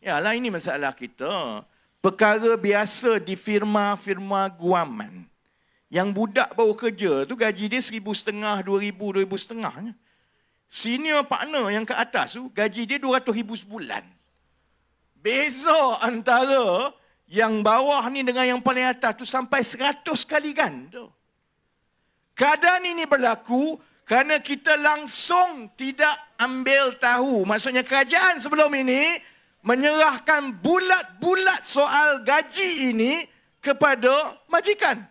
Yalah, ini masalah kita. Perkara biasa di firma-firma guaman. Yang budak baru kerja tu gaji dia 1,500, 2,000, 2,500. Senior partner yang ke atas tu gaji dia 200,000 sebulan. Beza antara yang bawah ni dengan yang paling atas tu sampai 100 kali ganda. Keadaan ini berlaku kerana kita langsung tidak ambil tahu. Maksudnya kerajaan sebelum ini menyerahkan bulat-bulat soal gaji ini kepada majikan.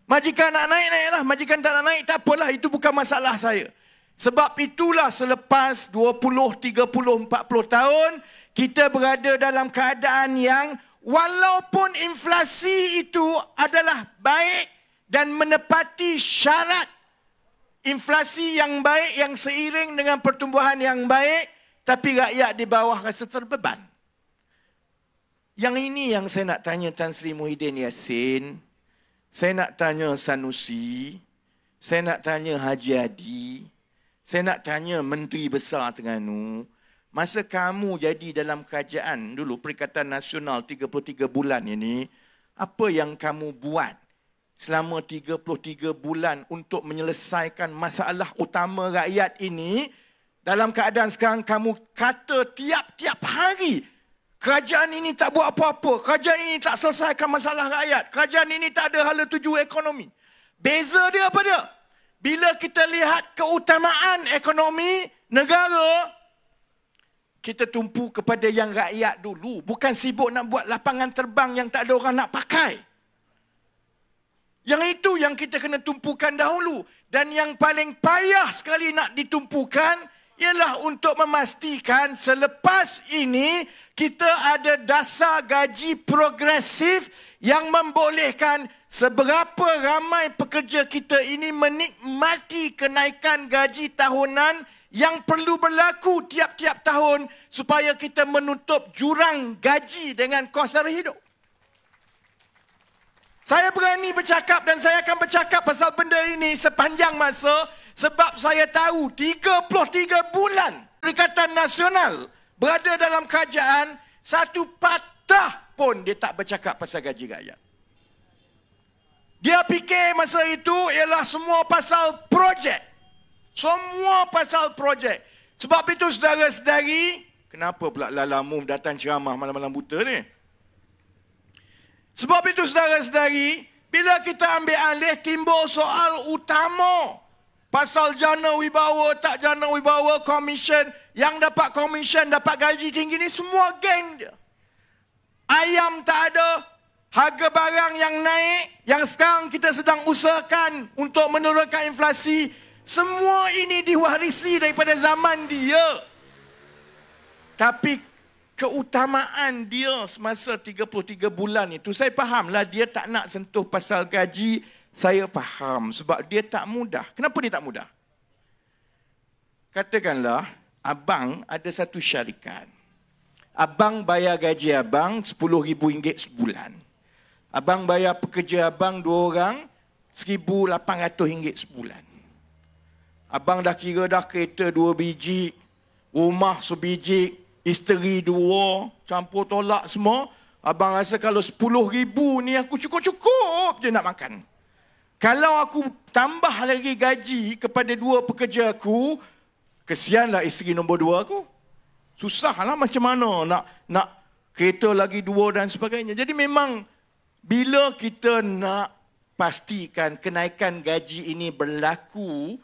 Majikan nak naik-naiklah. Majikan tak nak naik, tak apalah. Itu bukan masalah saya. Sebab itulah selepas 20, 30, 40 tahun, kita berada dalam keadaan yang walaupun inflasi itu adalah baik dan menepati syarat inflasi yang baik yang seiring dengan pertumbuhan yang baik, tapi rakyat di bawah rasa terbeban. Yang ini yang saya nak tanya Tan Sri Muhyiddin Yassin, saya nak tanya Sanusi, saya nak tanya Haji Adi, saya nak tanya Menteri Besar Terengganu. Masa kamu jadi dalam kerajaan dulu, Perikatan Nasional 33 bulan ini, apa yang kamu buat selama 33 bulan untuk menyelesaikan masalah utama rakyat ini? Dalam keadaan sekarang kamu kata tiap-tiap hari, kerajaan ini tak buat apa-apa, kerajaan ini tak selesaikan masalah rakyat, kerajaan ini tak ada hala tuju ekonomi. Beza dia apa dia? Bila kita lihat keutamaan ekonomi negara, kita tumpu kepada yang rakyat dulu. Bukan sibuk nak buat lapangan terbang yang tak ada orang nak pakai. Yang itu yang kita kena tumpukan dahulu. Dan yang paling payah sekali nak ditumpukan ialah untuk memastikan selepas ini kita ada dasar gaji progresif yang membolehkan seberapa ramai pekerja kita ini menikmati kenaikan gaji tahunan yang perlu berlaku tiap-tiap tahun supaya kita menutup jurang gaji dengan kos sara hidup. Saya berani bercakap dan saya akan bercakap pasal benda ini sepanjang masa sebab saya tahu 33 bulan Perikatan Nasional berada dalam kerajaan, satu patah pun dia tak bercakap pasal gaji rakyat. Dia fikir masa itu ialah semua pasal projek. Semua pasal projek. Sebab itu saudara-saudari, kenapa pula Lalamu datang ceramah malam-malam buta ni? Sebab itu saudara-saudari, bila kita ambil alih timbul soal utama. Pasal jana wibawa, tak jana wibawa, komisen. Yang dapat komisen, dapat gaji tinggi ni semua geng dia. Ayam tak ada, harga barang yang naik, yang sekarang kita sedang usahakan untuk menurunkan inflasi. Semua ini diwarisi daripada zaman dia. Tapi keutamaan dia semasa 33 bulan itu, saya fahamlah dia tak nak sentuh pasal gaji, saya faham. Sebab dia tak mudah. Kenapa dia tak mudah? Katakanlah, abang ada satu syarikat. Abang bayar gaji abang RM10,000 sebulan. Abang bayar pekerja abang 2 orang RM1,800 sebulan. Abang dah kira dah kereta 2 biji, rumah sebiji, isteri 2, campur tolak semua. Abang rasa kalau RM10,000 ni aku cukup-cukup je nak makan. Kalau aku tambah lagi gaji kepada 2 pekerja aku, kesianlah isteri nombor 2 aku. Susahlah macam mana nak kereta lagi 2 dan sebagainya. Jadi memang bila kita nak pastikan kenaikan gaji ini berlaku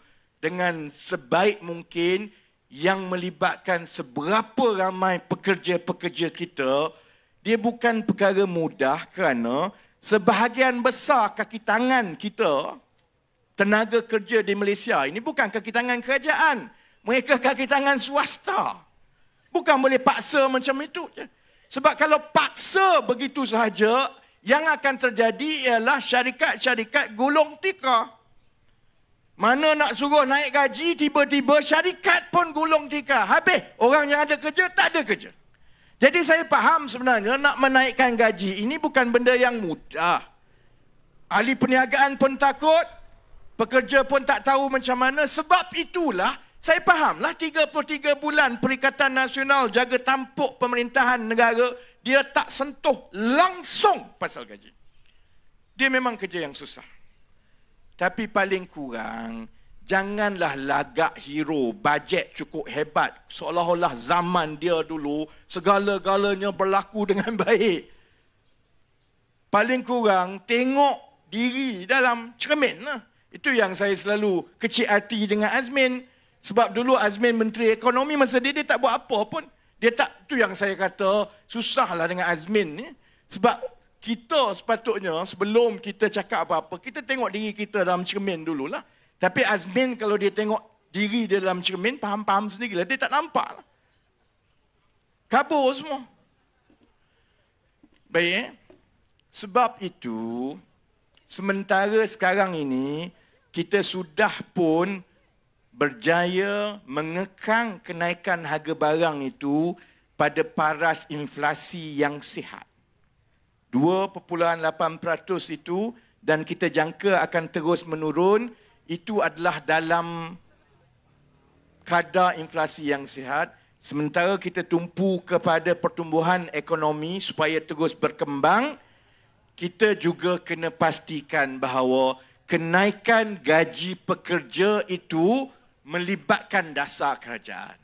dengan sebaik mungkin yang melibatkan seberapa ramai pekerja-pekerja kita, dia bukan perkara mudah kerana sebahagian besar kaki tangan kita, tenaga kerja di Malaysia ini bukan kaki tangan kerajaan. Mereka kaki tangan swasta. Bukan boleh paksa macam itu. Sebab kalau paksa begitu sahaja, yang akan terjadi ialah syarikat-syarikat gulung tikar. Mana nak suruh naik gaji, tiba-tiba syarikat pun gulung tikar. Habis, orang yang ada kerja, tak ada kerja. Jadi saya faham sebenarnya nak menaikkan gaji ini bukan benda yang mudah. Ahli perniagaan pun takut, pekerja pun tak tahu macam mana. Sebab itulah Saya fahamlah 33 bulan Perikatan Nasional jaga tampuk pemerintahan negara, dia tak sentuh langsung pasal gaji. Dia memang kerja yang susah. Tapi paling kurang, janganlah lagak hero, bajet cukup hebat, seolah-olah zaman dia dulu, segala-galanya berlaku dengan baik. Paling kurang, tengok diri dalam cermin. Itu yang saya selalu kecil hati dengan Azmin. Sebab dulu Azmin Menteri Ekonomi, masa dia tak buat apa pun. Dia tak, tu yang saya kata, susahlah dengan Azmin ni. Sebab kita sepatutnya, sebelum kita cakap apa-apa, kita tengok diri kita dalam cermin dululah. Tapi Azmin kalau dia tengok diri dia dalam cermin, faham-faham sendirilah. Dia tak nampak lah. Kabur semua. Baik. Sebab itu, sementara sekarang ini, kita sudah pun berjaya mengekang kenaikan harga barang itu pada paras inflasi yang sihat. 2.8% itu, dan kita jangka akan terus menurun, itu adalah dalam kadar inflasi yang sihat. Sementara kita tumpu kepada pertumbuhan ekonomi supaya terus berkembang, kita juga kena pastikan bahawa kenaikan gaji pekerja itu melibatkan dasar kerajaan.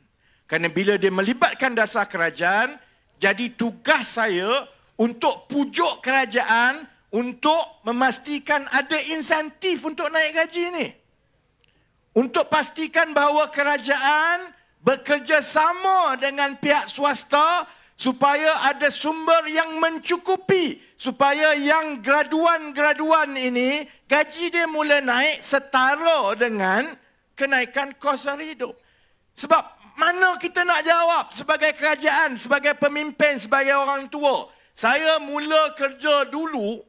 Kerana bila dia melibatkan dasar kerajaan, jadi tugas saya untuk pujuk kerajaan untuk memastikan ada insentif untuk naik gaji ni. Untuk pastikan bahawa kerajaan bekerjasama dengan pihak swasta supaya ada sumber yang mencukupi, supaya yang graduan-graduan ini gaji dia mula naik setara dengan kenaikan kos hidup. Sebab mana kita nak jawab sebagai kerajaan, sebagai pemimpin, sebagai orang tua. Saya mula kerja dulu,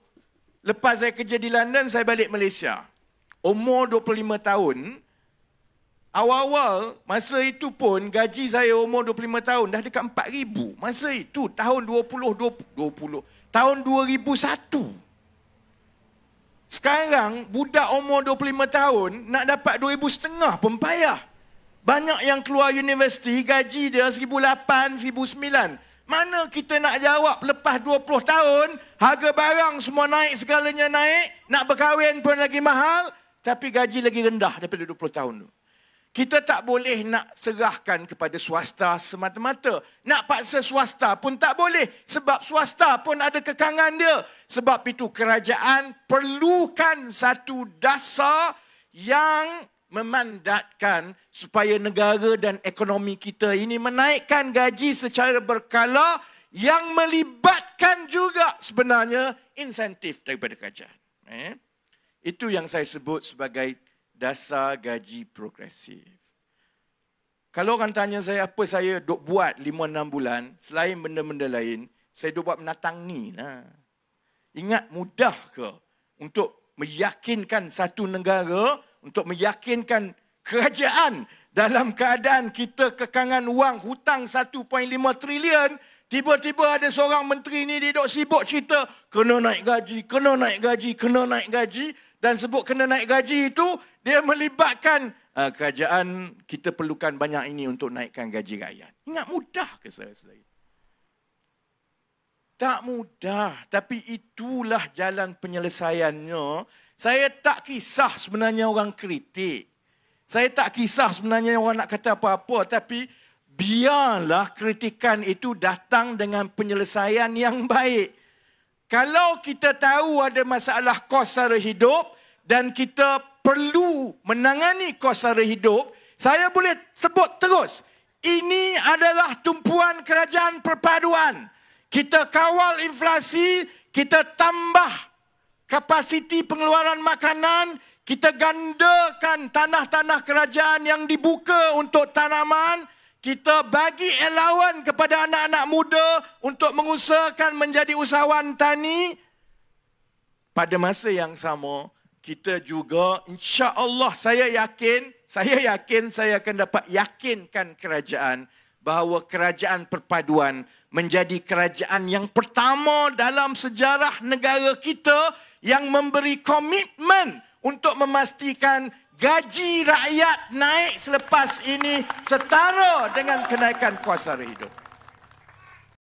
lepas saya kerja di London, saya balik Malaysia. Umur 25 tahun, awal-awal, masa itu pun gaji saya umur 25 tahun dah dekat 4,000. Masa itu, tahun 2001. Sekarang, budak umur 25 tahun nak dapat 2,500 pun payah. Banyak yang keluar universiti, gaji dia 1,800, 1,900. Mana kita nak jawab lepas 20 tahun, harga barang semua naik, segalanya naik, nak berkahwin pun lagi mahal, tapi gaji lagi rendah daripada 20 tahun tu. Kita tak boleh nak serahkan kepada swasta semata-mata. Nak paksa swasta pun tak boleh. Sebab swasta pun ada kekangan dia. Sebab itu kerajaan perlukan satu dasar yang memandatkan supaya negara dan ekonomi kita ini menaikkan gaji secara berkala yang melibatkan juga sebenarnya insentif daripada kerajaan. Itu yang saya sebut sebagai dasar gaji progresif. Kalau orang tanya saya apa saya duk buat 5-6 bulan, selain benda-benda lain, saya duk buat menatang ni lah. Ingat mudah ke untuk meyakinkan satu negara, untuk meyakinkan kerajaan dalam keadaan kita kekangan wang hutang 1.5 trilion, tiba-tiba ada seorang menteri ni dia duk sibuk cerita, kena naik gaji, kena naik gaji, kena naik gaji, dan sebut kena naik gaji itu, dia melibatkan kerajaan, kita perlukan banyak ini untuk naikkan gaji rakyat. Ingat mudah ke saudara-saudara? Tak mudah, tapi itulah jalan penyelesaiannya. Saya tak kisah sebenarnya orang kritik. Saya tak kisah sebenarnya orang nak kata apa-apa, tapi biarlah kritikan itu datang dengan penyelesaian yang baik. Kalau kita tahu ada masalah kos sara hidup dan kita perlu menangani kos sara hidup, saya boleh sebut terus, ini adalah tumpuan kerajaan perpaduan. Kita kawal inflasi, kita tambah kapasiti pengeluaran makanan, kita gandakan tanah-tanah kerajaan yang dibuka untuk tanaman, kita bagi allowance kepada anak-anak muda untuk mengusahakan menjadi usahawan tani. Pada masa yang sama, kita juga insya-Allah saya yakin saya akan dapat yakinkan kerajaan bahawa kerajaan perpaduan menjadi kerajaan yang pertama dalam sejarah negara kita yang memberi komitmen untuk memastikan gaji rakyat naik selepas ini setara dengan kenaikan kos sara hidup.